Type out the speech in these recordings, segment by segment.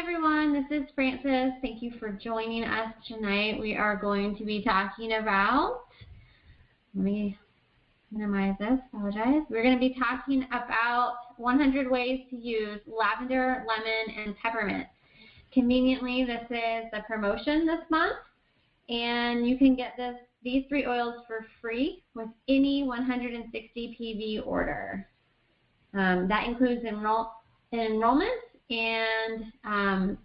everyone, this is Frances. Thank you for joining us tonight. We are going to be talking about, let me minimize this, apologize. We're going to be talking about 100 ways to use lavender, lemon, and peppermint. Conveniently, this is a promotion this month, and you can get these 3 oils for free with any 160 PV order. That includes enrollment and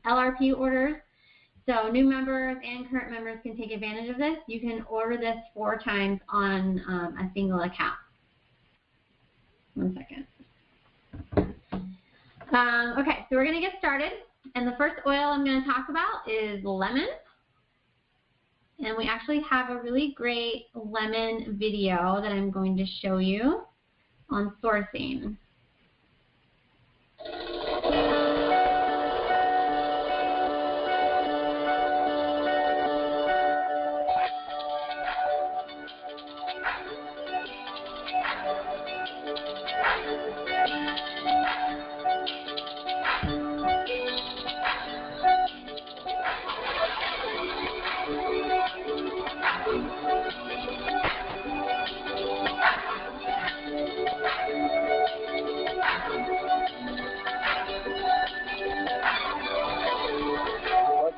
LRP orders. So new members and current members can take advantage of this. You can order this 4 times on a single account. One second. Okay, so we're going to get started. And the first oil I'm going to talk about is lemon. And we actually have a really great lemon video that I'm going to show you on sourcing.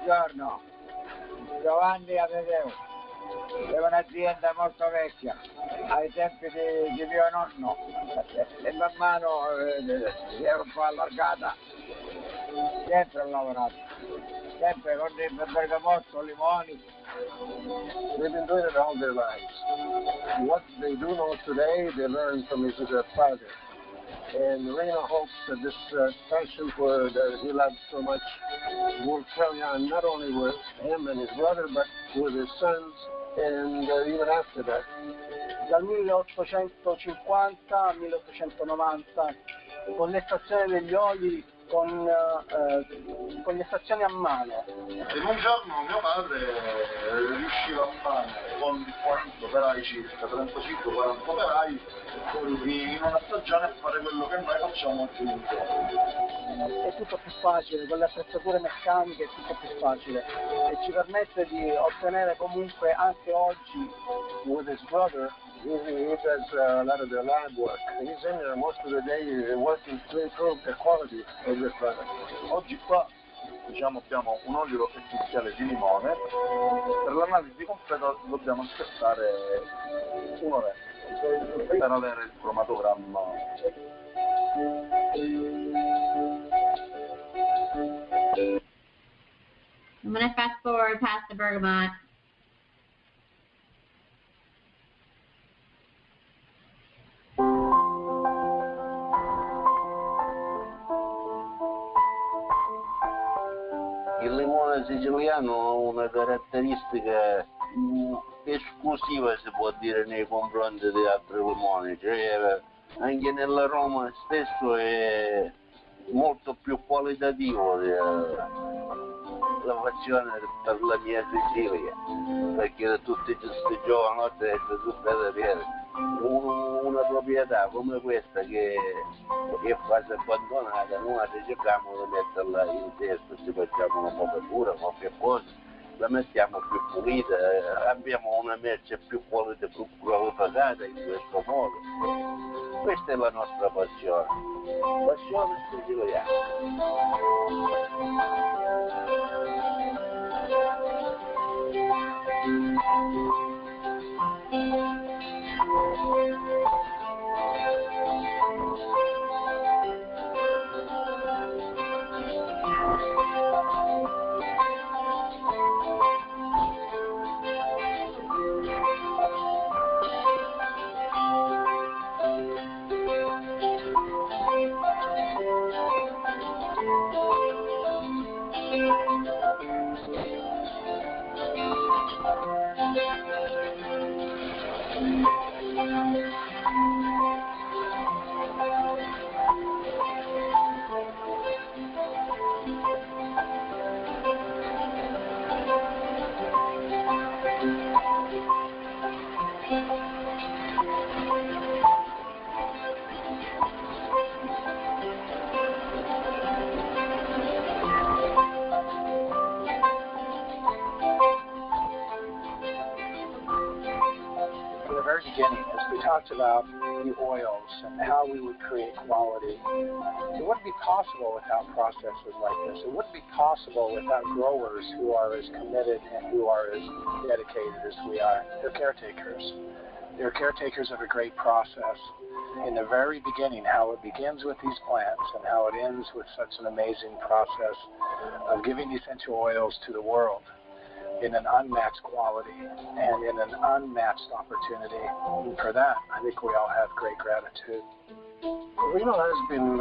Buongiorno, Giovanni Amedeo, è un'azienda molto vecchia, ai tempi di mio nonno, e man mano si è un po' allargata, sempre ho lavorato, sempre con il bergamotto, limoni. They've been doing it all their lives. What they do know today, they learn from his father. And Rena hopes that this passion for that he loves so much will carry on not only with him and his brother, but with his sons and even after that. Dal 1850 al 1890, con l'estrazione degli oli con le estrazioni a mano. In un giorno mio padre riusciva a fare con 40 operai circa, 35-40 operai, in una stagione a fare quello che noi facciamo oggi in giorno. È tutto più facile, con le attrezzature meccaniche è tutto più facile e ci permette di ottenere comunque anche oggi. With his brother, he does a lot of the lab work. He's in there most of the day working to improve the quality of the product. Oggi qua abbiamo un olio essenziale di limone, per l'analisi completa dobbiamo aspettare un'oretta per avere il cromatogramma. I'm going to fast forward past the bergamot. Il limone siciliano ha una caratteristica esclusiva, si può dire, nei confronti di altri limoni, cioè anche nell'aroma stesso è molto più qualitativo la fazione per la mia Sicilia, perché tutti questi giovanotti sono per avere una proprietà come questa che è quasi abbandonata. Noi cerchiamo di metterla in testa, ci facciamo una poca cura, qualche cosa, la mettiamo più pulita, abbiamo una merce più qualificata in questo modo. Questa è la nostra passione siciliana. talked about the oils and how we would create quality. It wouldn't be possible without processes like this. It wouldn't be possible without growers who are as committed and who are as dedicated as we are. They're caretakers. They're caretakers of a great process. In the very beginning, how it begins with these plants and how it ends with such an amazing process of giving essential oils to the world in an unmatched quality and in an unmatched opportunity. And for that, I think we all have great gratitude. Reno has been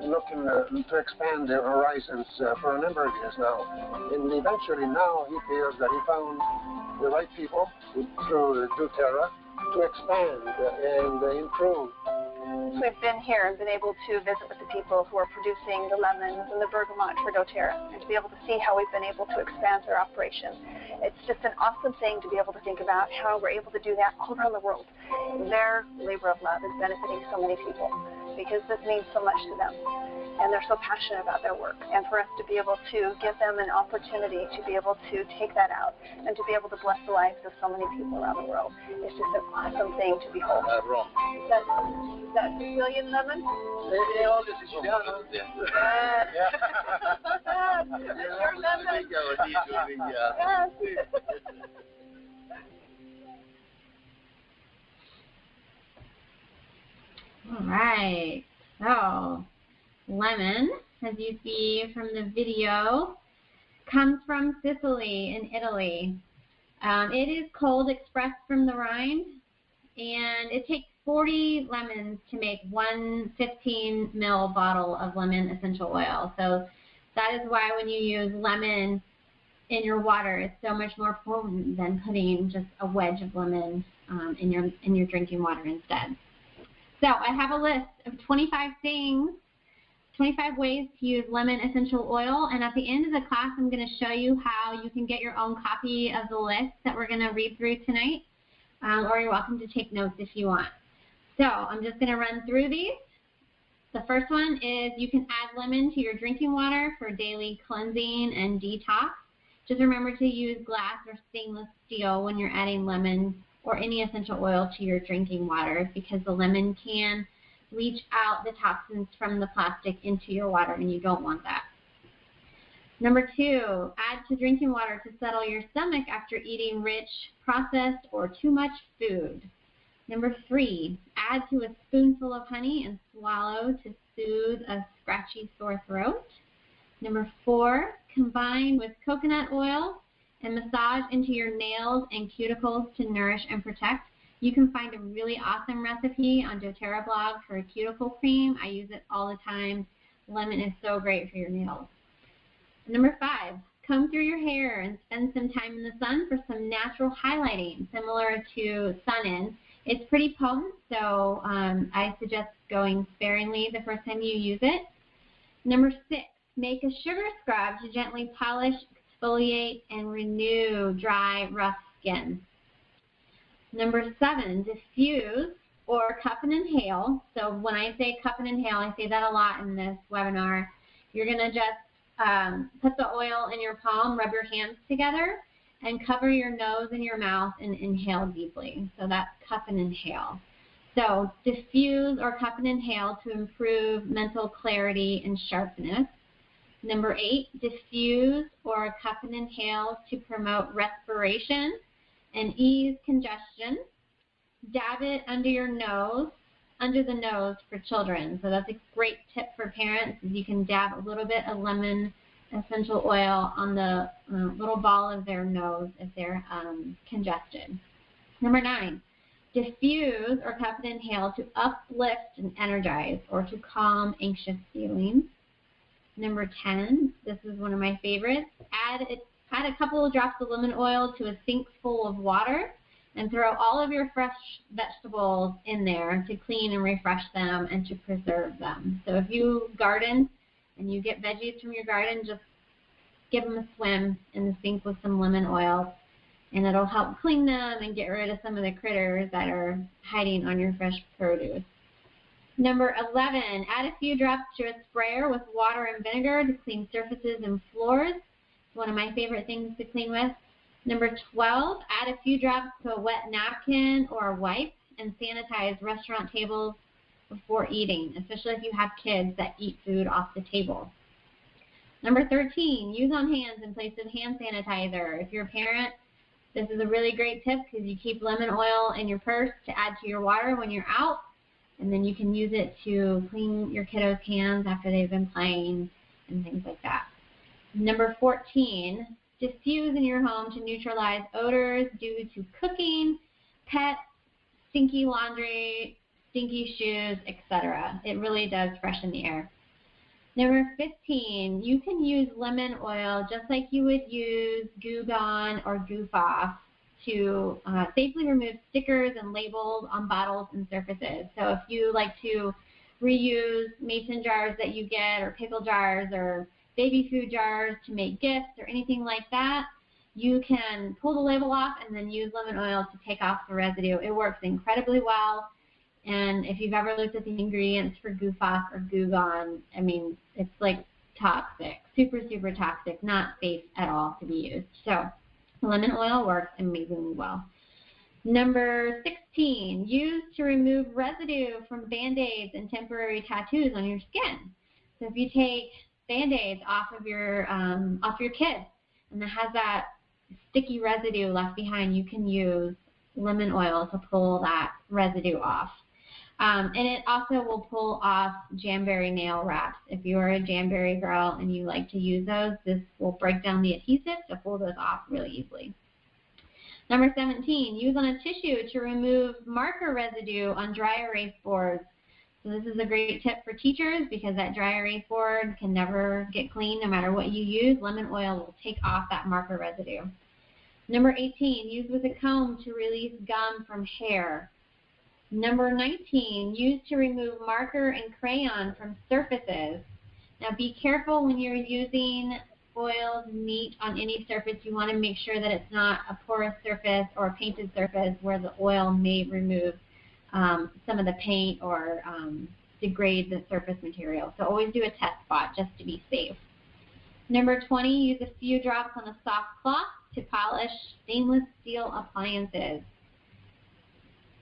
looking to expand their horizons for a number of years now. And eventually now he feels that he found the right people through doTERRA to expand and improve. We've been here and been able to visit with the people who are producing the lemons and the bergamot for doTERRA, and to be able to see how we've been able to expand their operation. It's just an awesome thing to be able to think about how we're able to do that all around the world. Their labor of love is benefiting so many people because this means so much to them, and they're so passionate about their work. And for us to be able to give them an opportunity to be able to take that out and to be able to bless the lives of so many people around the world is just an awesome thing to behold. Is that Sicilian lemon? All the Siciliano. Your lemon. Yes. All right, so lemon, as you see from the video, comes from Sicily in Italy. It is cold expressed from the rind, and it takes 40 lemons to make one 15 ml bottle of lemon essential oil. So that is why when you use lemon in your water, it's so much more potent than putting just a wedge of lemon in your drinking water instead. So I have a list of 25 things, 25 ways to use lemon essential oil, and at the end of the class I'm going to show you how you can get your own copy of the list that we're going to read through tonight, or you're welcome to take notes if you want. So I'm just going to run through these. The first one is you can add lemon to your drinking water for daily cleansing and detox. Just remember to use glass or stainless steel when you're adding lemon or any essential oil to your drinking water, because the lemon can leach out the toxins from the plastic into your water, and you don't want that. Number 2, add to drinking water to settle your stomach after eating rich, processed, or too much food. Number 3, add to a spoonful of honey and swallow to soothe a scratchy sore throat. Number 4, combine with coconut oil and massage into your nails and cuticles to nourish and protect. You can find a really awesome recipe on doTERRA blog for a cuticle cream. I use it all the time. Lemon is so great for your nails. Number 5, comb through your hair and spend some time in the sun for some natural highlighting, similar to sun-in. It's pretty potent, so I suggest going sparingly the first time you use it. Number 6, make a sugar scrub to gently polish, exfoliate, and renew dry, rough skin. Number 7, diffuse or cup and inhale. So when I say cup and inhale, I say that a lot in this webinar. You're going to just put the oil in your palm, rub your hands together, and cover your nose and your mouth and inhale deeply. So that's cup and inhale. So diffuse or cup and inhale to improve mental clarity and sharpness. Number 8, diffuse or cup and inhale to promote respiration and ease congestion. Dab it under your nose, under the nose for children. So that's a great tip for parents, is you can dab a little bit of lemon essential oil on the little ball of their nose if they're congested. Number 9, diffuse or cup and inhale to uplift and energize, or to calm anxious feelings. Number 10, this is one of my favorites, add a couple of drops of lemon oil to a sink full of water and throw all of your fresh vegetables in there to clean and refresh them and to preserve them. So if you garden and you get veggies from your garden, just give them a swim in the sink with some lemon oil, and it'll help clean them and get rid of some of the critters that are hiding on your fresh produce. Number 11, add a few drops to a sprayer with water and vinegar to clean surfaces and floors. It's one of my favorite things to clean with. Number 12, add a few drops to a wet napkin or a wipe and sanitize restaurant tables before eating, especially if you have kids that eat food off the table. Number 13, use on hands in place of hand sanitizer. If you're a parent, this is a really great tip because you keep lemon oil in your purse to add to your water when you're out, and then you can use it to clean your kiddos' hands after they've been playing and things like that. Number 14, diffuse in your home to neutralize odors due to cooking, pets, stinky laundry, stinky shoes, etc. It really does freshen the air. Number 15, you can use lemon oil just like you would use Goo Gone or Goof Off to safely remove stickers and labels on bottles and surfaces. So if you like to reuse mason jars that you get, or pickle jars, or baby food jars to make gifts or anything like that, you can pull the label off and then use lemon oil to take off the residue. It works incredibly well. And if you've ever looked at the ingredients for Goof Off or Goo Gone, I mean, it's like toxic, super, super toxic, not safe at all to be used. So lemon oil works amazingly well. Number 16, use to remove residue from Band-Aids and temporary tattoos on your skin. So if you take Band-Aids off of your kid and it has that sticky residue left behind, you can use lemon oil to pull that residue off. And it also will pull off Jamberry nail wraps. If you're a Jamberry girl and you like to use those, this will break down the adhesive to pull those off really easily. Number 17, use on a tissue to remove marker residue on dry erase boards. So this is a great tip for teachers because that dry erase board can never get clean no matter what you use. Lemon oil will take off that marker residue. Number 18, use with a comb to release gum from hair. Number 19, use to remove marker and crayon from surfaces. Now be careful when you're using oils and meat on any surface. You want to make sure that it's not a porous surface or a painted surface where the oil may remove some of the paint or degrade the surface material. So always do a test spot just to be safe. Number 20, use a few drops on a soft cloth to polish stainless steel appliances.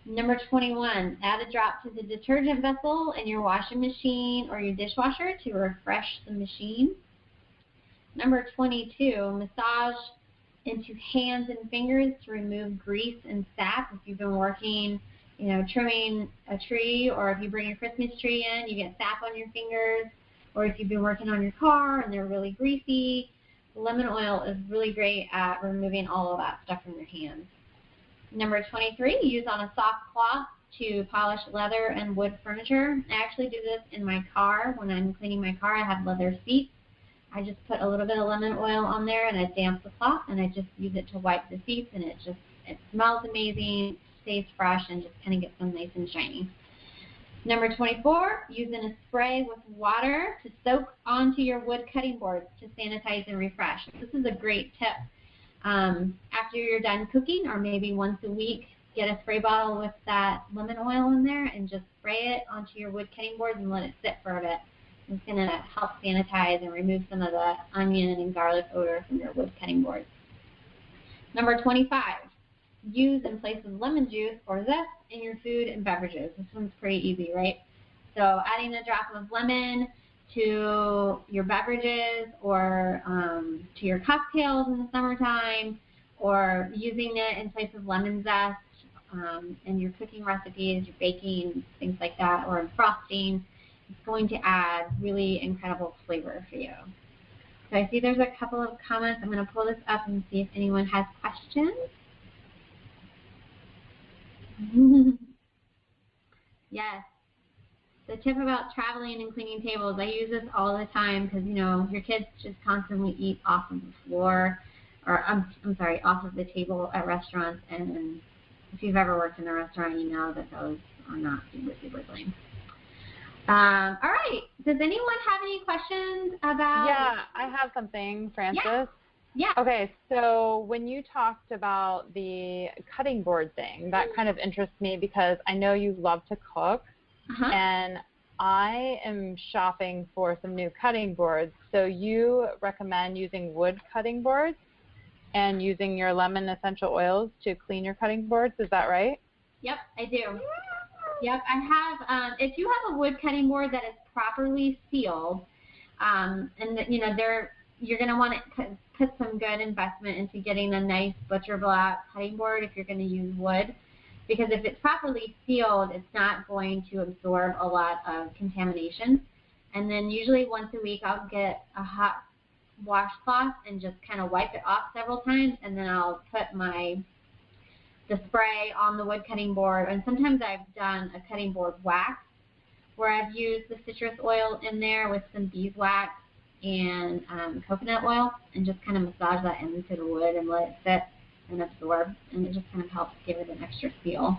Number 21, add a drop to the detergent vessel in your washing machine or your dishwasher to refresh the machine. Number 22, massage into hands and fingers to remove grease and sap. If you've been working, trimming a tree, or if you bring your Christmas tree in, you get sap on your fingers, or if you've been working on your car and they're really greasy, lemon oil is really great at removing all of that stuff from your hands. Number 23, use on a soft cloth to polish leather and wood furniture. I actually do this in my car. When I'm cleaning my car, I have leather seats. I just put a little bit of lemon oil on there and I damp the cloth and I just use it to wipe the seats, and it smells amazing, stays fresh, and just kind of gets them nice and shiny. Number 24, using a spray with water to soak onto your wood cutting boards to sanitize and refresh. This is a great tip. After you're done cooking, or maybe once a week, get a spray bottle with that lemon oil in there and just spray it onto your wood cutting boards and let it sit for a bit. It's going to help sanitize and remove some of the onion and garlic odor from your wood cutting boards. Number 25, use in place of lemon juice or zest in your food and beverages. This one's pretty easy, right? So adding a drop of lemon to your beverages or to your cocktails in the summertime, or using it in place of lemon zest in your cooking recipes, your baking, things like that, or in frosting. It's going to add really incredible flavor for you. So I see there's a couple of comments. I'm going to pull this up and see if anyone has questions. Yes. The tip about traveling and cleaning tables, I use this all the time because, your kids just constantly eat off of the floor, or off of the table at restaurants. And if you've ever worked in a restaurant, you know that those are not super, super clean. All right. Does anyone have any questions about? Yeah, I have something, Frances. Yeah. Okay, so when you talked about the cutting board thing, that kind of interests me because I know you love to cook, and I am shopping for some new cutting boards. So you recommend using wood cutting boards and using your lemon essential oils to clean your cutting boards. Is that right? Yep, I do. Yep, I have. If you have a wood cutting board that is properly sealed, and you're going to want to put some good investment into getting a nice butcher block cutting board if you're going to use wood, because if it's properly sealed, it's not going to absorb a lot of contamination. And then usually once a week, I'll get a hot washcloth and just kind of wipe it off several times, and then I'll put the spray on the wood cutting board. And sometimes I've done a cutting board wax where I've used the citrus oil in there with some beeswax and coconut oil, and just kind of massage that into the wood and let it sit and absorb, and it just kind of helps give it an extra feel.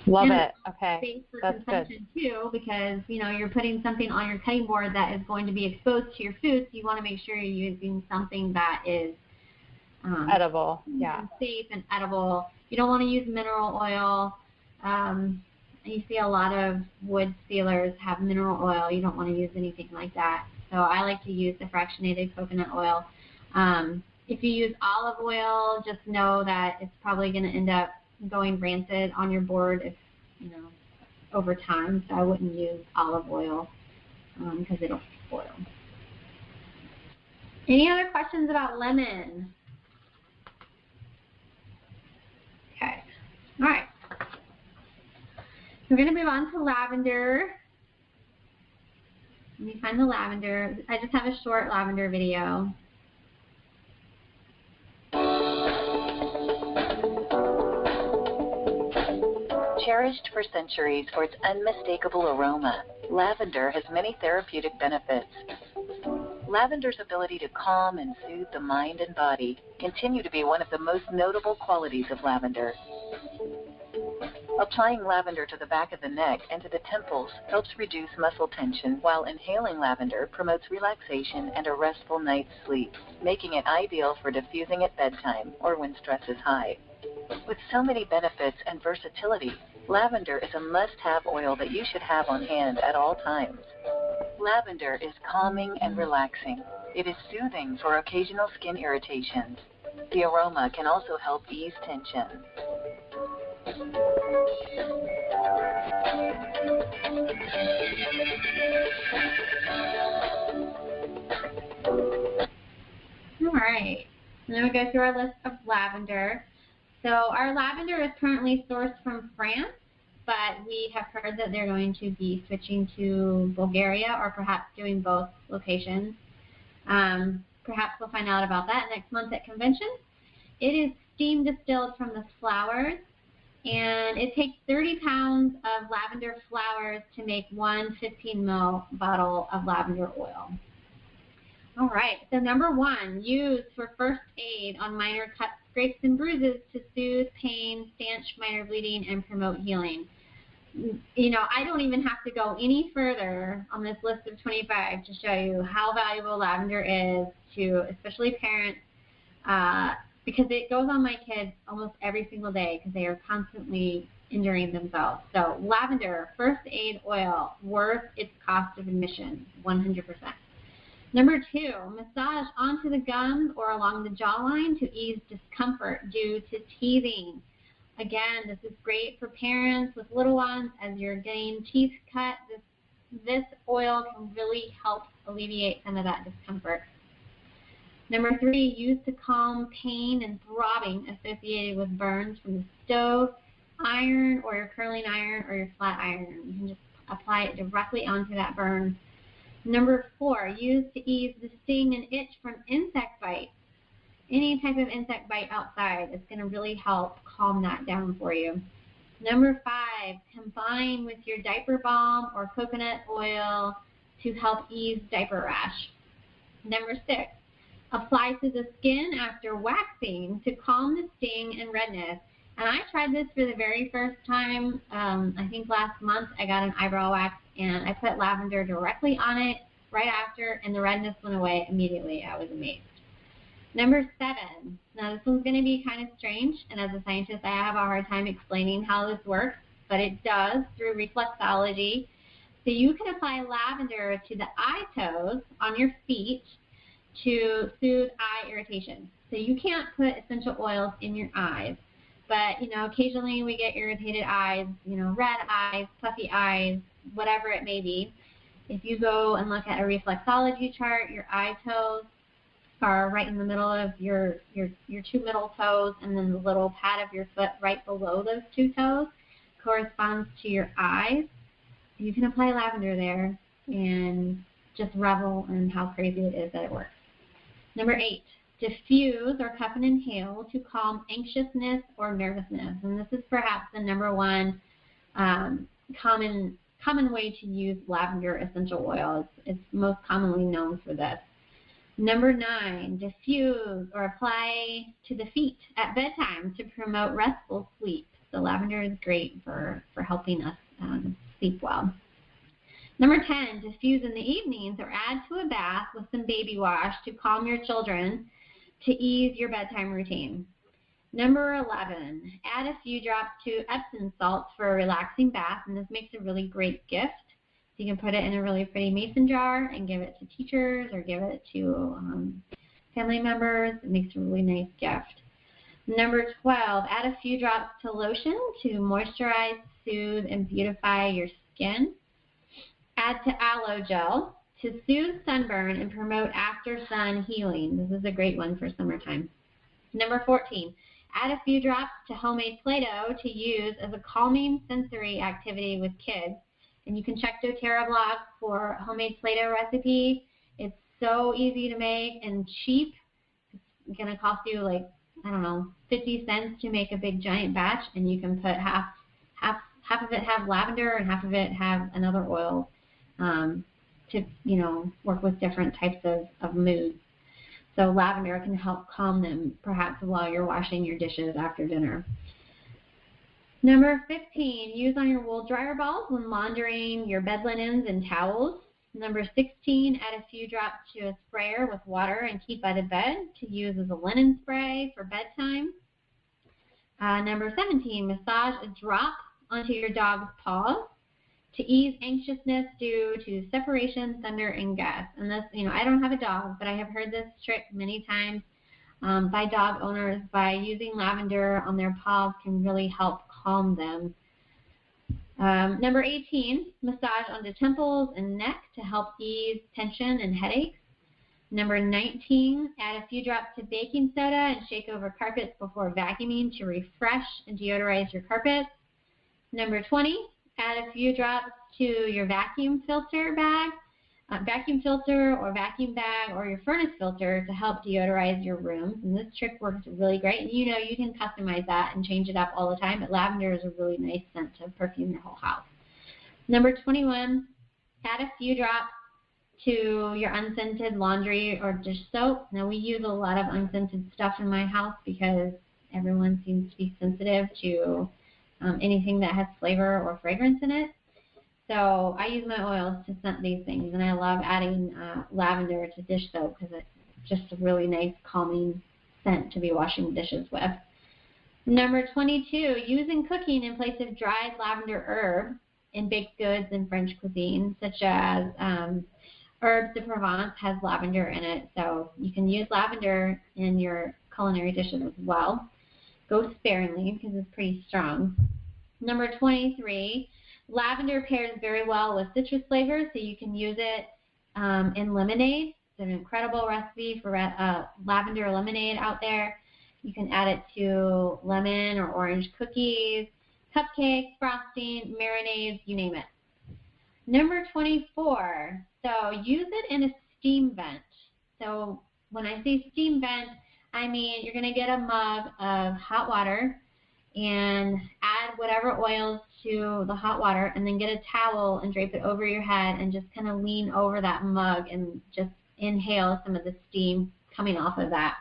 Love and it. Okay, space for that's consumption good. too, because you're putting something on your cutting board that is going to be exposed to your food, so you want to make sure you're using something that is edible, yeah, safe and edible. You don't want to use mineral oil. You see a lot of wood sealers have mineral oil. You don't want to use anything like that. So I like to use the fractionated coconut oil. If you use olive oil, just know that it's probably going to end up going rancid on your board if over time. So I wouldn't use olive oil because it'll spoil. Any other questions about lemon? Okay. All right. We're going to move on to lavender. Let me find the lavender. I just have a short lavender video. Cherished for centuries for its unmistakable aroma, lavender has many therapeutic benefits. Lavender's ability to calm and soothe the mind and body continue to be one of the most notable qualities of lavender. Applying lavender to the back of the neck and to the temples helps reduce muscle tension, while inhaling lavender promotes relaxation and a restful night's sleep, making it ideal for diffusing at bedtime or when stress is high. With so many benefits and versatility, lavender is a must-have oil that you should have on hand at all times. Lavender is calming and relaxing. It is soothing for occasional skin irritations. The aroma can also help ease tension. All right. Now we go through our list of lavender. So our lavender is currently sourced from France, but we have heard that they're going to be switching to Bulgaria, or perhaps doing both locations. Perhaps we'll find out about that next month at convention. It is steam distilled from the flowers, and it takes 30 pounds of lavender flowers to make one 15 ml bottle of lavender oil. All right, so number 1, used for first aid on minor cuts, scrapes, and bruises to soothe pain, stanch minor bleeding, and promote healing. I don't even have to go any further on this list of 25 to show you how valuable lavender is to especially parents, because it goes on my kids almost every single day because they are constantly injuring themselves. So lavender, first aid oil, worth its cost of admission, 100%. Number 2, massage onto the gums or along the jawline to ease discomfort due to teething. Again, this is great for parents with little ones as you're getting teeth cut. This oil can really help alleviate some of that discomfort. Number 3, used to calm pain and throbbing associated with burns from the stove, iron, or your curling iron, or your flat iron. You can just apply it directly onto that burn. Number 4, used to ease the sting and itch from insect bites. Any type of insect bite outside is going to really help calm that down for you. Number 5, combine with your diaper balm or coconut oil to help ease diaper rash. Number 6, apply to the skin after waxing to calm the sting and redness. And I tried this for the very first time, I think last month. I got an eyebrow wax, and I put lavender directly on it right after, and the redness went away immediately. I was amazed. Number 7, now this one's going to be kind of strange, and as a scientist I have a hard time explaining how this works, but it does through reflexology. So you can apply lavender to the eye toes on your feet to soothe eye irritation. So you can't put essential oils in your eyes, but, occasionally we get irritated eyes, red eyes, puffy eyes, whatever it may be. If you go and look at a reflexology chart, your eye toes are right in the middle of your two middle toes, and then the little pad of your foot right below those two toes corresponds to your eyes. You can apply lavender there and just revel in how crazy it is that it works. Number 8, diffuse or cup and inhale to calm anxiousness or nervousness. And this is perhaps the number one common way to use lavender essential oils. It's most commonly known for this. Number 9, diffuse or apply to the feet at bedtime to promote restful sleep. So lavender is great for helping us sleep well. Number 10, diffuse in the evenings or add to a bath with some baby wash to calm your children to ease your bedtime routine. Number 11, add a few drops to Epsom salts for a relaxing bath, and this makes a really great gift. So you can put it in a really pretty mason jar and give it to teachers or give it to family members. It makes a really nice gift. Number 12, add a few drops to lotion to moisturize, soothe, and beautify your skin. Add to aloe gel to soothe sunburn and promote after-sun healing. This is a great one for summertime. Number 14, add a few drops to homemade Play-Doh to use as a calming sensory activity with kids. And you can check doTERRA blog for homemade Play-Doh recipe. It's so easy to make and cheap. It's going to cost you like, 50 cents to make a big giant batch, and you can put half of it have lavender and half of it have another oil to, work with different types of moods. So lavender can help calm them perhaps while you're washing your dishes after dinner. Number 15, use on your wool dryer balls when laundering your bed linens and towels. Number 16, add a few drops to a sprayer with water and keep by the bed to use as a linen spray for bedtime. Number 17, massage a drop onto your dog's paws to ease anxiousness due to separation, thunder, and gusts. And this, I don't have a dog, but I have heard this trick many times by dog owners. By using lavender on their paws can really help calm them. Number 18, massage onto temples and neck to help ease tension and headaches. Number 19, add a few drops to baking soda and shake over carpets before vacuuming to refresh and deodorize your carpets. Number 20, add a few drops to your vacuum filter bag, or vacuum bag, or your furnace filter to help deodorize your rooms. And this trick works really great. And you can customize that and change it up all the time, but lavender is a really nice scent to perfume your whole house. Number 21, add a few drops to your unscented laundry or dish soap. Now, we use a lot of unscented stuff in my house because everyone seems to be sensitive to anything that has flavor or fragrance in it. So I use my oils to scent these things, and I love adding lavender to dish soap because it's just a really nice calming scent to be washing dishes with. Number 22, use in cooking in place of dried lavender herb in baked goods and French cuisine, such as Herbes de Provence has lavender in it, so you can use lavender in your culinary dishes as well. Go sparingly because it's pretty strong. Number 23, lavender pairs very well with citrus flavors, so you can use it in lemonade. It's an incredible recipe for lavender lemonade out there. You can add it to lemon or orange cookies, cupcakes, frosting, marinades, you name it. Number 24, so use it in a steam vent. So when I say steam vent, I mean you're going to get a mug of hot water and add whatever oils to the hot water, and then get a towel and drape it over your head and just kind of lean over that mug and just inhale some of the steam coming off of that.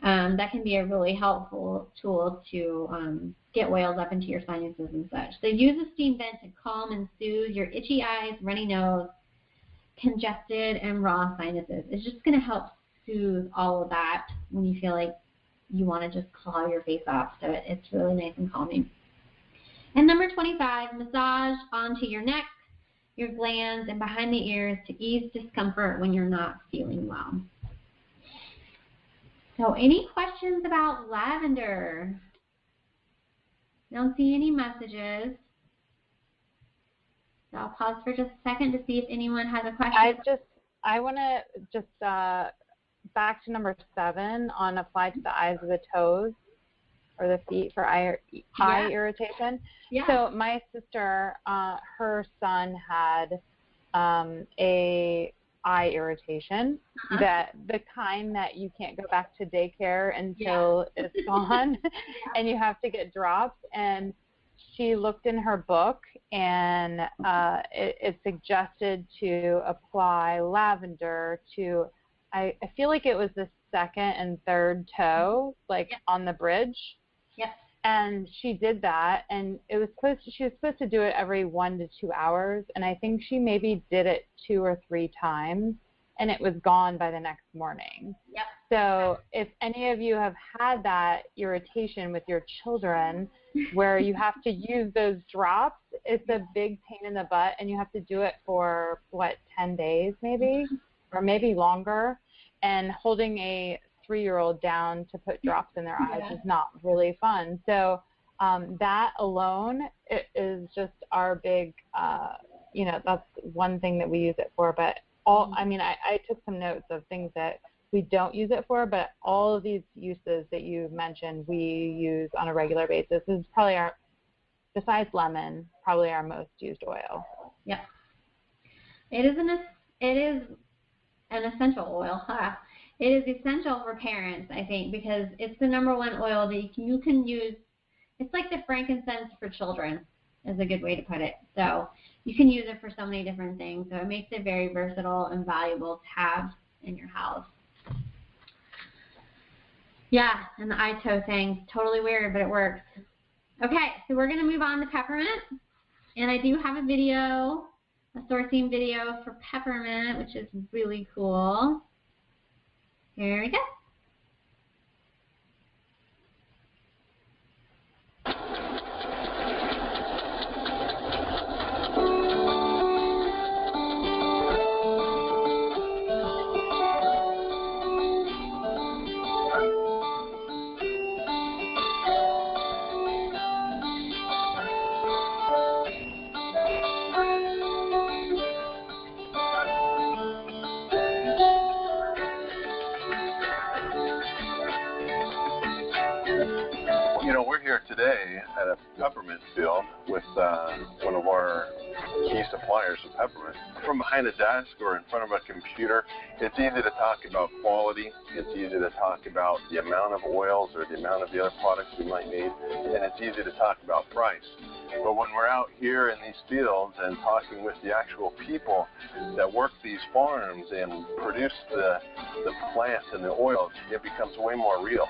That can be a really helpful tool to get oils up into your sinuses and such. So use a steam vent to calm and soothe your itchy eyes, runny nose, congested and raw sinuses. It's just going to help soothe all of that when you feel like you want to just claw your face off. So it's really nice and calming. And number 25, massage onto your neck, your glands, and behind the ears to ease discomfort when you're not feeling well. So any questions about lavender? I don't see any messages. So I'll pause for just a second to see if anyone has a question. I want to just back to number 7 on apply to the eyes of the toes or the feet for eye irritation. Yeah. So my sister, her son had a eye irritation, that the kind that you can't go back to daycare until it's gone, and you have to get drops. And she looked in her book, and it suggested to apply lavender to, I feel like it was the second and third toe, like on the bridge. Yep. And she did that, and she was supposed to do it every 1 to 2 hours, and I think she maybe did it 2 or 3 times, and it was gone by the next morning. Yep. So if any of you have had that irritation with your children where you have to use those drops, it's a big pain in the butt, and you have to do it for, 10 days maybe, or maybe longer, and holding a 3-year-old down to put drops in their eyes is not really fun. So that alone is just our big, that's one thing that we use it for. But I took some notes of things that we don't use it for, but all of these uses that you mentioned, we use on a regular basis. This is probably besides lemon, probably our most used oil. Yeah. It is an essential oil. It is essential for parents, I think, because it's the #1 oil that you can use. It's like the frankincense for children, is a good way to put it. So you can use it for so many different things. So it makes it very versatile and valuable to have in your house. Yeah, and the eye toe thing, totally weird, but it works. Okay, so we're going to move on to peppermint. And I do have a video, a sourcing video for peppermint, which is really cool. Here we go. We're here today at a peppermint field with one of our key suppliers of peppermint. From behind a desk or in front of a computer, it's easy to talk about quality. It's easy to talk about the amount of oils or the amount of the other products we might need, and it's easy to talk about price. But when we're out here in these fields and talking with the actual people that work these farms and produce the plants and the oils, it becomes way more real.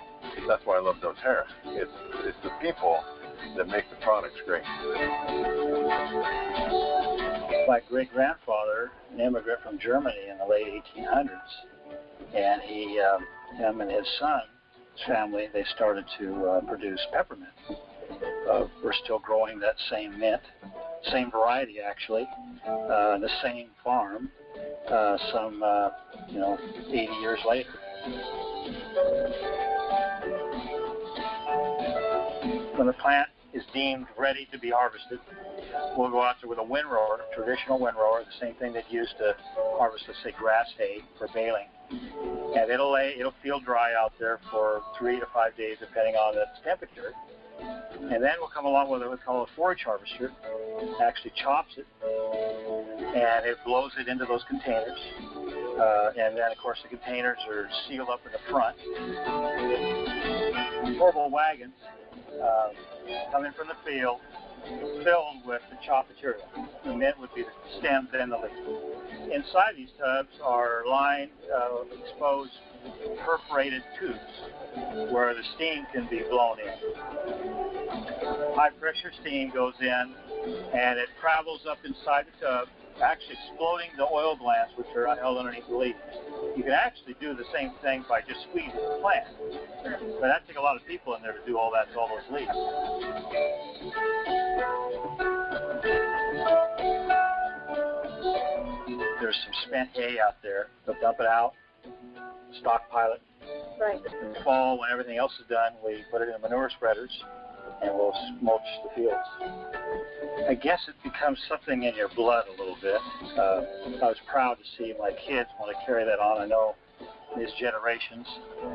That's why I love doTERRA. It's the people that make the products great. My great-grandfather, an immigrant from Germany in the late 1800s, and him and his son's family, they started to produce peppermint. We're still growing that same mint, same variety actually, the same farm, 80 years later. When the plant is deemed ready to be harvested, we'll go out there with a windrower, traditional windrower, the same thing they'd use to harvest, let's say, grass hay for baling. And it'll feel dry out there for 3 to 5 days, depending on the temperature. And then we'll come along with what's called a forage harvester. Actually chops it, and it blows it into those containers. And then, of course, the containers are sealed up in the front. Portable wagons coming from the field, filled with the chopped material. The mint would be the stems and the leaf. Inside these tubs are lined, exposed, perforated tubes where the steam can be blown in. High pressure steam goes in, and it travels up inside the tub, actually exploding the oil glands which are held underneath the leaves. You can actually do the same thing by just squeezing the plant, but that takes a lot of people in there to do all that to all those leaves. There's some spent hay out there. They'll dump it out, stockpile it. Right. In the fall, when everything else is done, we put it in manure spreaders, and we'll mulch the fields. I guess it becomes something in your blood a little bit. I was proud to see my kids want to carry that on. I know these generations,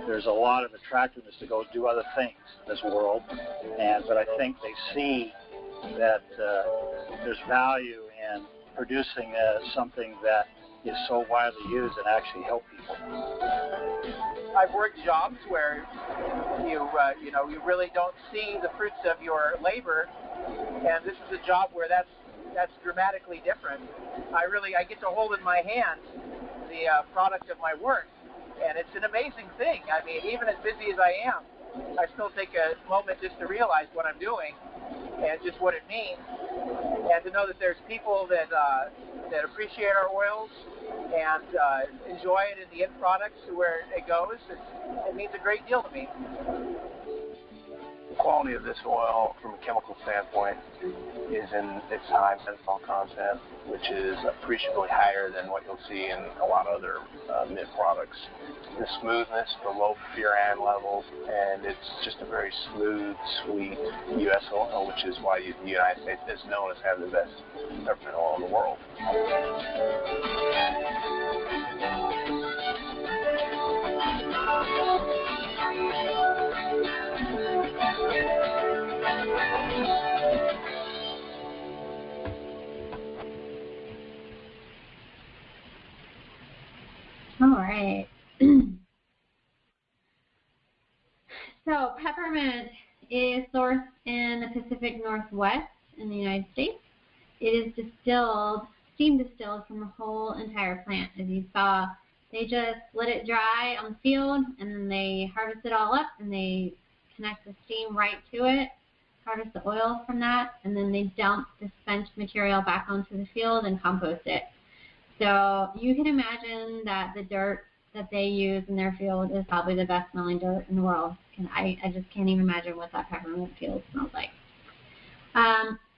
there's a lot of attractiveness to go do other things in this world, but I think they see that there's value in producing something that is so widely used and actually help people. I've worked jobs where you really don't see the fruits of your labor, and this is a job where that's dramatically different. I get to hold in my hand the product of my work, and it's an amazing thing. I mean, even as busy as I am, I still take a moment just to realize what I'm doing and just what it means, and to know that there's people that appreciate our oils and enjoy it in the end products where it goes. It means a great deal to me. The quality of this oil from a chemical standpoint is in its high menthol content, which is appreciably higher than what you'll see in a lot of other mint products. The smoothness, the low furan levels, and it's just a very smooth, sweet U.S. oil, which is why the United States is known as having the best peppermint oil in the world. All right. So peppermint is sourced in the Pacific Northwest in the United States. It is steam distilled from the whole entire plant. As you saw, they just let it dry on the field, and then they harvest it all up, and they connect the steam right to it, harvest the oil from that, and then they dump the spent material back onto the field and compost it. So you can imagine that the dirt that they use in their field is probably the best smelling dirt in the world. And I just can't even imagine what that peppermint field smells like.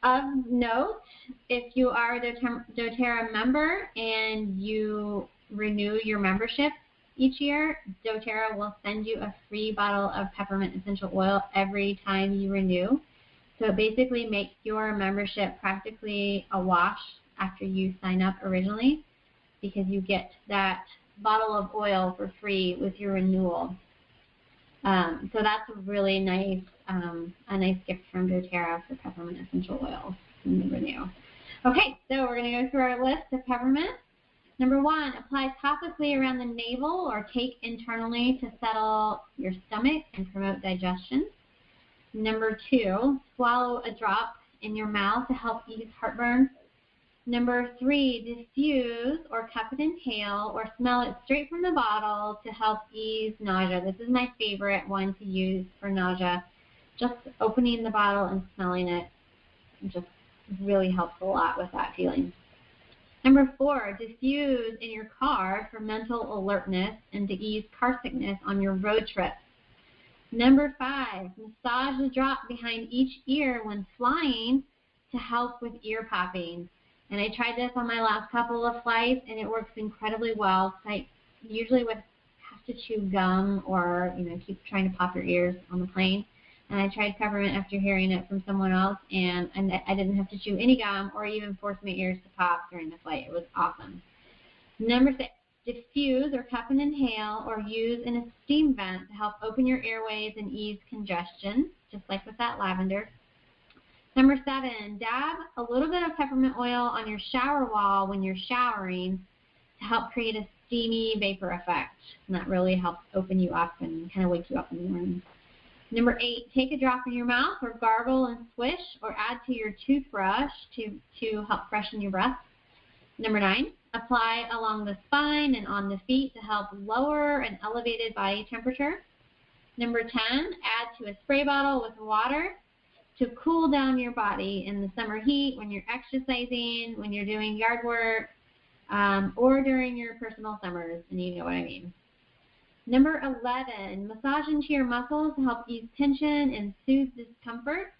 Of note, if you are a doTERRA member and you renew your membership each year, doTERRA will send you a free bottle of peppermint essential oil every time you renew. So it basically makes your membership practically a wash after you sign up originally, because you get that bottle of oil for free with your renewal. So that's a really nice, gift from doTERRA for peppermint essential oils when you renew. Okay, so we're going to go through our list of peppermint. Number 1, apply topically around the navel or take internally to settle your stomach and promote digestion. Number 2, swallow a drop in your mouth to help ease heartburn. Number 3, diffuse or cup and inhale or smell it straight from the bottle to help ease nausea. This is my favorite one to use for nausea. Just opening the bottle and smelling it just really helps a lot with that feeling. Number 4, diffuse in your car for mental alertness and to ease car sickness on your road trip. Number 5, massage the drop behind each ear when flying to help with ear popping. And I tried this on my last couple of flights, and it works incredibly well. I usually would have to chew gum or, keep trying to pop your ears on the plane. And I tried peppermint after hearing it from someone else, and I didn't have to chew any gum or even force my ears to pop during the flight. It was awesome. Number 6, diffuse or cup and inhale or use in a steam vent to help open your airways and ease congestion, just like with that lavender. Number 7, dab a little bit of peppermint oil on your shower wall when you're showering to help create a steamy vapor effect. And that really helps open you up and kind of wake you up in the morning. Number 8, take a drop in your mouth or gargle and swish or add to your toothbrush to help freshen your breath. Number 9, apply along the spine and on the feet to help lower an elevated body temperature. Number 10, add to a spray bottle with water to cool down your body in the summer heat when you're exercising, when you're doing yard work, or during your personal summers, and you know what I mean. Number 11, massage into your muscles to help ease tension and soothe discomfort.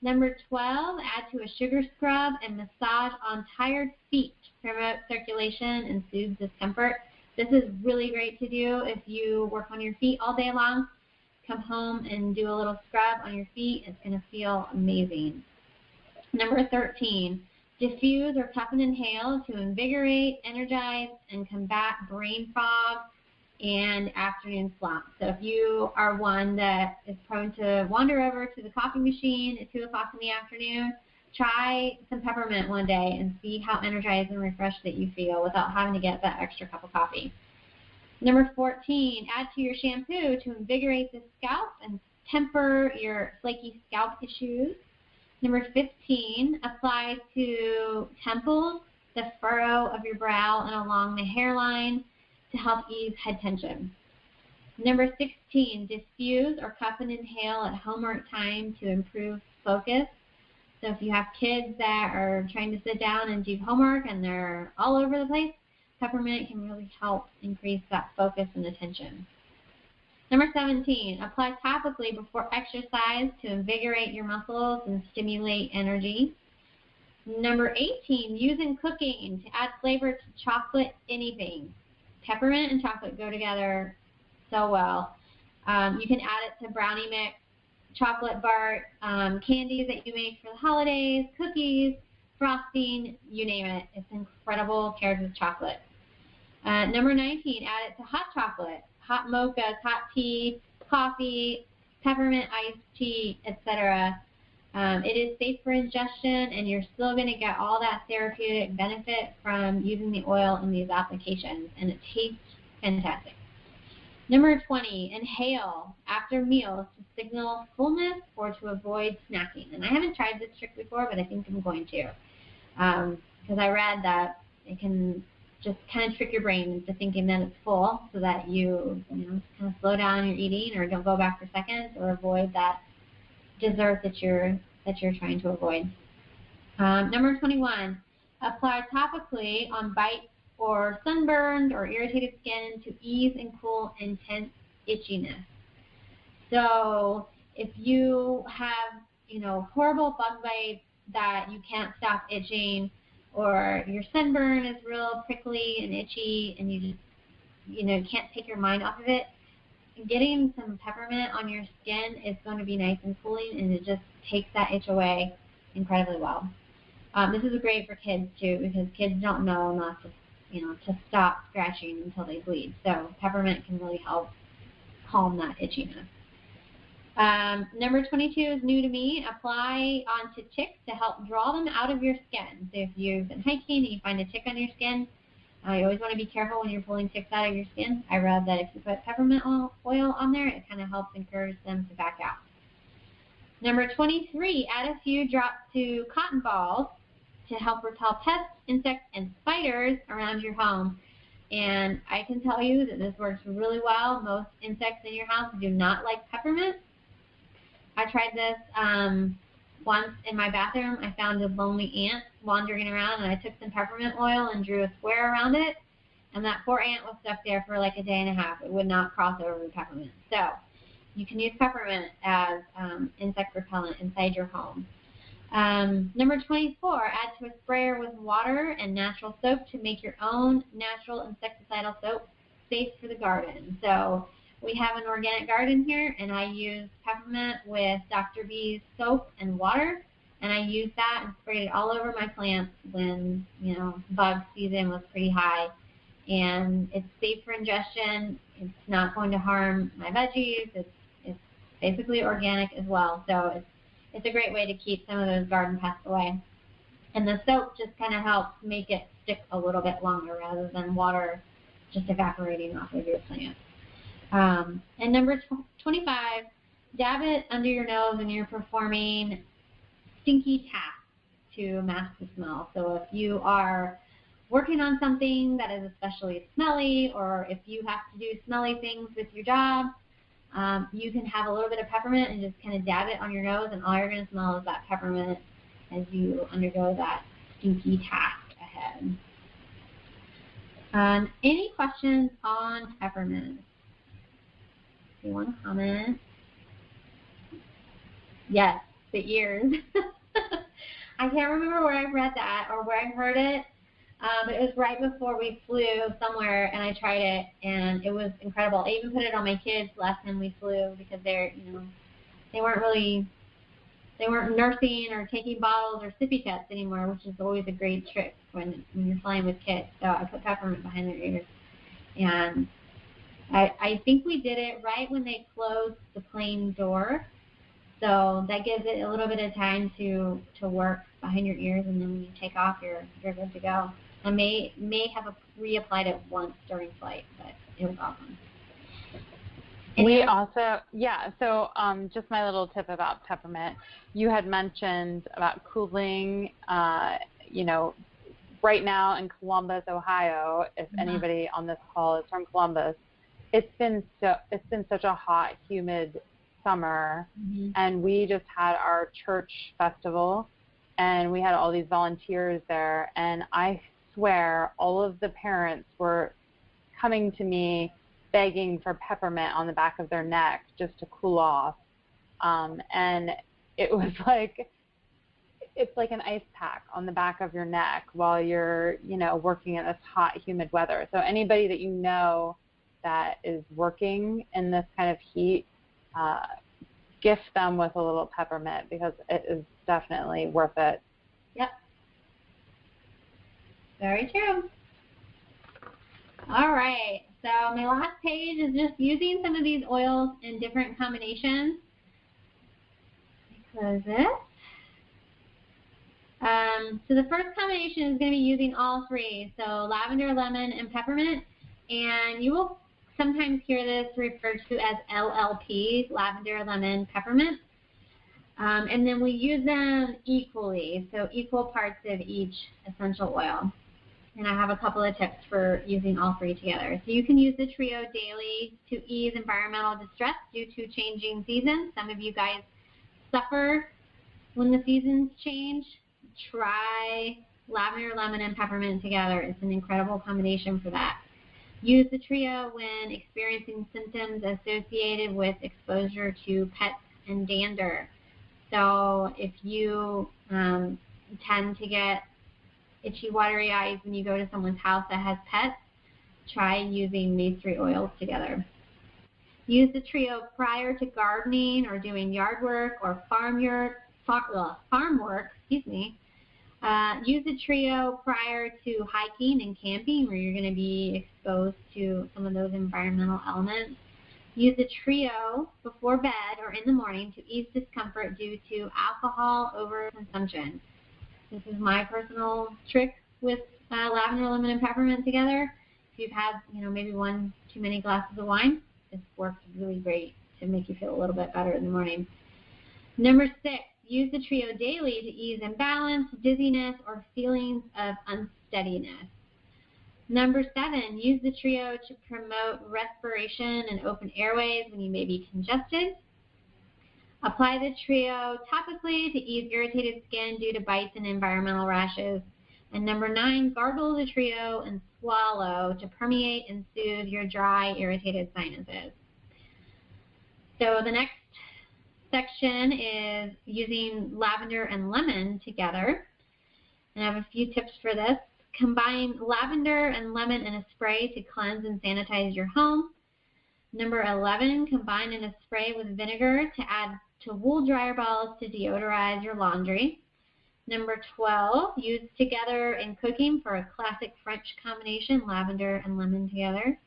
Number 12, add to a sugar scrub and massage on tired feet to promote circulation and soothe discomfort. This is really great to do if you work on your feet all day long, come home and do a little scrub on your feet. It's going to feel amazing. Number 13, diffuse or toughen inhale to invigorate, energize, and combat brain fog and afternoon slump. So if you are one that is prone to wander over to the coffee machine at 2 o'clock in the afternoon, try some peppermint one day and see how energized and refreshed that you feel without having to get that extra cup of coffee. Number 14, add to your shampoo to invigorate the scalp and temper your flaky scalp issues. Number 15, apply to temples, the furrow of your brow, and along the hairline to help ease head tension. Number 16, diffuse or cup and inhale at homework time to improve focus. So if you have kids that are trying to sit down and do homework and they're all over the place, peppermint can really help increase that focus and attention. Number 17, apply topically before exercise to invigorate your muscles and stimulate energy. Number 18, use in cooking to add flavor to chocolate anything. Peppermint and chocolate go together so well. You can add it to brownie mix, chocolate bar, candies that you make for the holidays, cookies, frosting, you name it. It's incredible paired with chocolate. Number 19, add it to hot chocolate, hot mochas, hot tea, coffee, peppermint iced tea, etc. It is safe for ingestion, and you're still going to get all that therapeutic benefit from using the oil in these applications, and it tastes fantastic. Number 20, inhale after meals to signal fullness or to avoid snacking. And I haven't tried this trick before, but I think I'm going to, because I read that it can just kind of trick your brain into thinking that it's full, so that you kind of slow down your eating or don't go back for seconds or avoid that dessert that you're trying to avoid. Number 21, apply topically on bites or sunburned or irritated skin to ease and cool intense itchiness. So if you have, horrible bug bites that you can't stop itching, or your sunburn is real prickly and itchy and you just, can't take your mind off of it, getting some peppermint on your skin is going to be nice and cooling, and it just takes that itch away incredibly well. This is great for kids too, because kids don't know not to, to stop scratching until they bleed. So peppermint can really help calm that itchiness. Number 22 is new to me. Apply onto ticks to help draw them out of your skin. So if you've been hiking and you find a tick on your skin, you always want to be careful when you're pulling ticks out of your skin. I read that if you put peppermint oil on there, it kind of helps encourage them to back out. Number 23, add a few drops to cotton balls to help repel pests, insects, and spiders around your home. And I can tell you that this works really well. Most insects in your house do not like peppermint. I tried this once in my bathroom. I found a lonely ant wandering around, and I took some peppermint oil and drew a square around it, and that poor ant was stuck there for like a day and a half. It would not cross over the peppermint. So you can use peppermint as insect repellent inside your home. Number 24, add to a sprayer with water and natural soap to make your own natural insecticidal soap safe for the garden. So we have an organic garden here, and I use peppermint with Dr. B's soap and water, and I used that and sprayed it all over my plants when, bug season was pretty high. And it's safe for ingestion. It's not going to harm my veggies. It's basically organic as well. So it's a great way to keep some of those garden pests away. And the soap just kind of helps make it stick a little bit longer rather than water just evaporating off of your plant. And number 25, dab it under your nose when you're performing stinky tasks to mask the smell. So if you are working on something that is especially smelly, or if you have to do smelly things with your job, you can have a little bit of peppermint and just kind of dab it on your nose, and all you're going to smell is that peppermint as you undergo that stinky task ahead. Any questions on peppermint? If you want to comment. Yes, the ears. I can't remember where I read that or where I heard it, But it was right before we flew somewhere, and I tried it, and it was incredible. I even put it on my kids last time we flew because they weren't nursing or taking bottles or sippy cups anymore, which is always a great trick when you're flying with kids. So I put peppermint behind their ears, and I think we did it right when they closed the plane door. So that gives it a little bit of time to work behind your ears, and then when you take off, you're good to go. I may have reapplied it once during flight, but it was awesome. We also, so just my little tip about peppermint. You had mentioned about cooling, right now in Columbus, Ohio, if anybody on this call is from Columbus, it's been such a hot, humid summer, and we just had our church festival, and we had all these volunteers there, and I swear all of the parents were coming to me begging for peppermint on the back of their neck just to cool off, and it was like, it's like an ice pack on the back of your neck while you're, working in this hot, humid weather. So anybody that you know that is working in this kind of heat, gift them with a little peppermint because it is definitely worth it. Yep. Very true. All right. So my last page is just using some of these oils in different combinations. Close it. So the first combination is going to be using all three. So lavender, lemon, and peppermint. And you will sometimes hear this referred to as LLP, lavender, lemon, peppermint. And then we use them equally, so equal parts of each essential oil. And I have a couple of tips for using all three together. So you can use the trio daily to ease environmental distress due to changing seasons. Some of you guys suffer when the seasons change. Try lavender, lemon, and peppermint together. It's an incredible combination for that. Use the trio when experiencing symptoms associated with exposure to pets and dander. So if you tend to get itchy, watery eyes when you go to someone's house that has pets, try using these three oils together. Use the trio prior to gardening or doing yard work or farm work. Use the trio prior to hiking and camping where you're going to be exposed to some of those environmental elements. Use the trio before bed or in the morning to ease discomfort due to alcohol overconsumption. This is my personal trick with lavender, lemon, and peppermint together. If you've had, maybe one too many glasses of wine, this works really great to make you feel a little bit better in the morning. Number 6, use the trio daily to ease imbalance, dizziness, or feelings of unsteadiness. Number 7, use the trio to promote respiration and open airways when you may be congested. Apply the trio topically to ease irritated skin due to bites and environmental rashes. And number 9, gargle the trio and swallow to permeate and soothe your dry, irritated sinuses. So the next section is using lavender and lemon together. And I have a few tips for this. Combine lavender and lemon in a spray to cleanse and sanitize your home. Number 11, combine in a spray with vinegar to add to wool dryer balls to deodorize your laundry. Number 12, use together in cooking for a classic French combination, lavender and lemon together.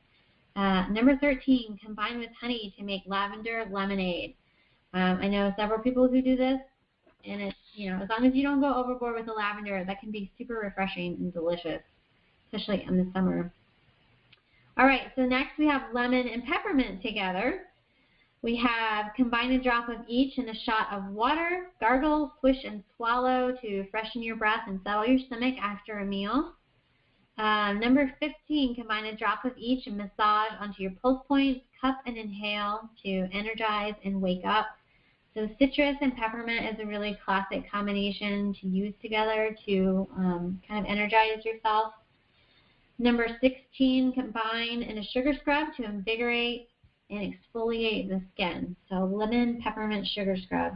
Number 13, combine with honey to make lavender lemonade. I know several people who do this, and it's, as long as you don't go overboard with the lavender, that can be super refreshing and delicious, especially in the summer. All right, so next we have lemon and peppermint together. We have combine a drop of each in a shot of water, gargle, swish, and swallow to freshen your breath and settle your stomach after a meal. Number 15, combine a drop of each and massage onto your pulse points, cup and inhale to energize and wake up. So citrus and peppermint is a really classic combination to use together to kind of energize yourself. Number 16, combine in a sugar scrub to invigorate and exfoliate the skin. So lemon, peppermint, sugar scrub.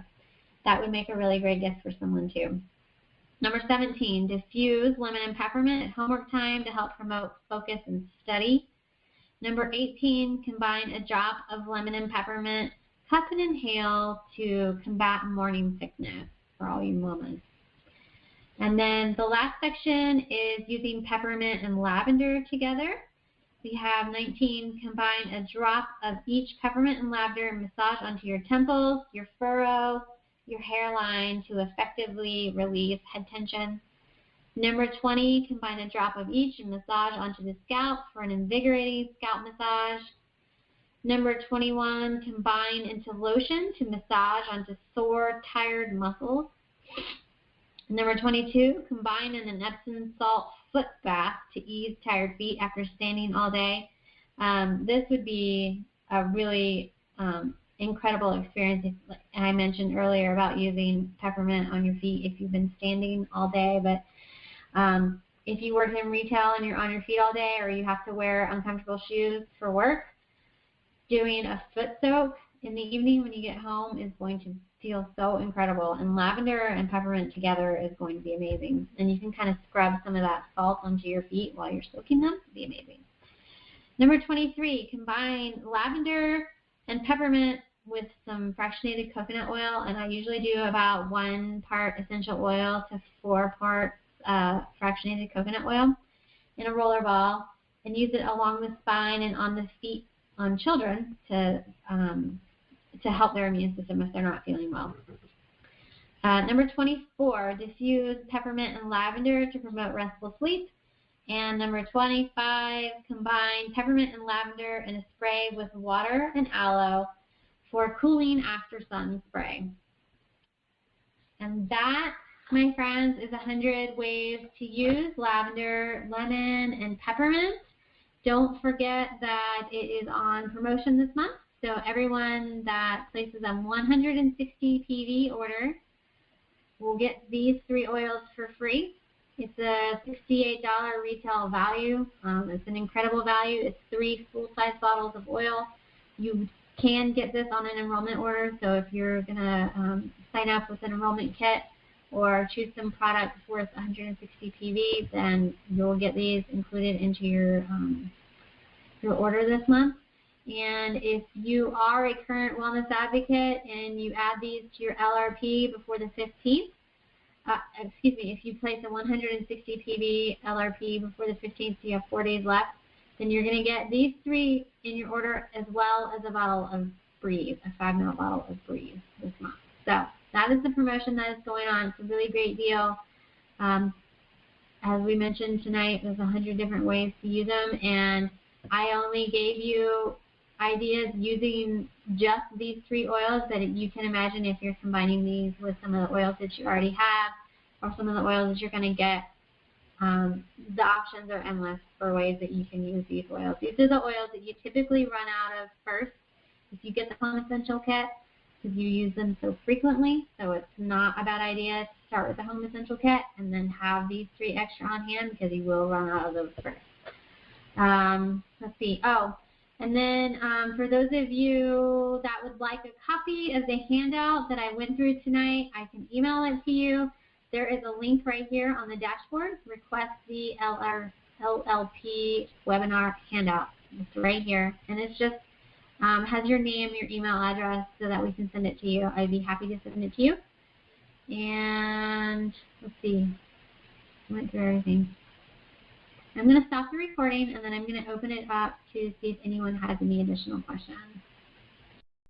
That would make a really great gift for someone too. Number 17, diffuse lemon and peppermint at homework time to help promote focus and study. Number 18, combine a drop of lemon and peppermint, cup and inhale to combat morning sickness for all you mamas. And then the last section is using peppermint and lavender together. We have 19, combine a drop of each peppermint and lavender and massage onto your temples, your furrow, your hairline to effectively release head tension. Number 20, combine a drop of each and massage onto the scalp for an invigorating scalp massage. Number 21, combine into lotion to massage onto sore, tired muscles. Number 22, combine in an Epsom salt foot bath to ease tired feet after standing all day. This would be a really incredible experience. Like I mentioned earlier about using peppermint on your feet if you've been standing all day, but if you work in retail and you're on your feet all day, or you have to wear uncomfortable shoes for work, doing a foot soak in the evening when you get home is going to feel so incredible. And lavender and peppermint together is going to be amazing. And you can kind of scrub some of that salt onto your feet while you're soaking them. It'll be amazing. Number 23, combine lavender and peppermint with some fractionated coconut oil. And I usually do about 1 part essential oil to 4 parts fractionated coconut oil in a roller ball, and use it along the spine and on the feet on children to help their immune system if they're not feeling well. Number 24, diffuse peppermint and lavender to promote restful sleep. And number 25, combine peppermint and lavender in a spray with water and aloe for cooling after sun spray. And that, my friends, is 100 ways to use lavender, lemon, and peppermint. Don't forget that it is on promotion this month. So everyone that places a 160 PV order will get these 3 oils for free. It's a $68 retail value. It's an incredible value. It's 3 full-size bottles of oil. You can get this on an enrollment order. So if you're going to sign up with an enrollment kit or choose some products worth 160 PV, then you'll get these included into your order this month. And if you are a current wellness advocate and you add these to your LRP before the 15th, if you place a 160 PV LRP before the 15th, so you have 4 days left, then you're going to get these 3 in your order, as well as a bottle of Breeze, a 5-ml bottle of Breeze this month. So that is the promotion that is going on. It's a really great deal. As we mentioned tonight, there's 100 different ways to use them, and I only gave you ideas using just these 3 oils, but you can imagine if you're combining these with some of the oils that you already have or some of the oils that you're going to get, the options are endless for ways that you can use these oils. These are the oils that you typically run out of first if you get the Home Essential Kit, because you use them so frequently. So it's not a bad idea to start with the Home Essential Kit and then have these 3 extra on hand, because you will run out of those first. Let's see. Oh, and then for those of you that would like a copy of the handout that I went through tonight, I can email it to you. There is a link right here on the dashboard. Request the LLP webinar handout. It's right here. And it's just has your name, your email address, so that we can send it to you. I'd be happy to send it to you. And let's see. I went through everything. I'm going to stop the recording, and then I'm going to open it up to see if anyone has any additional questions.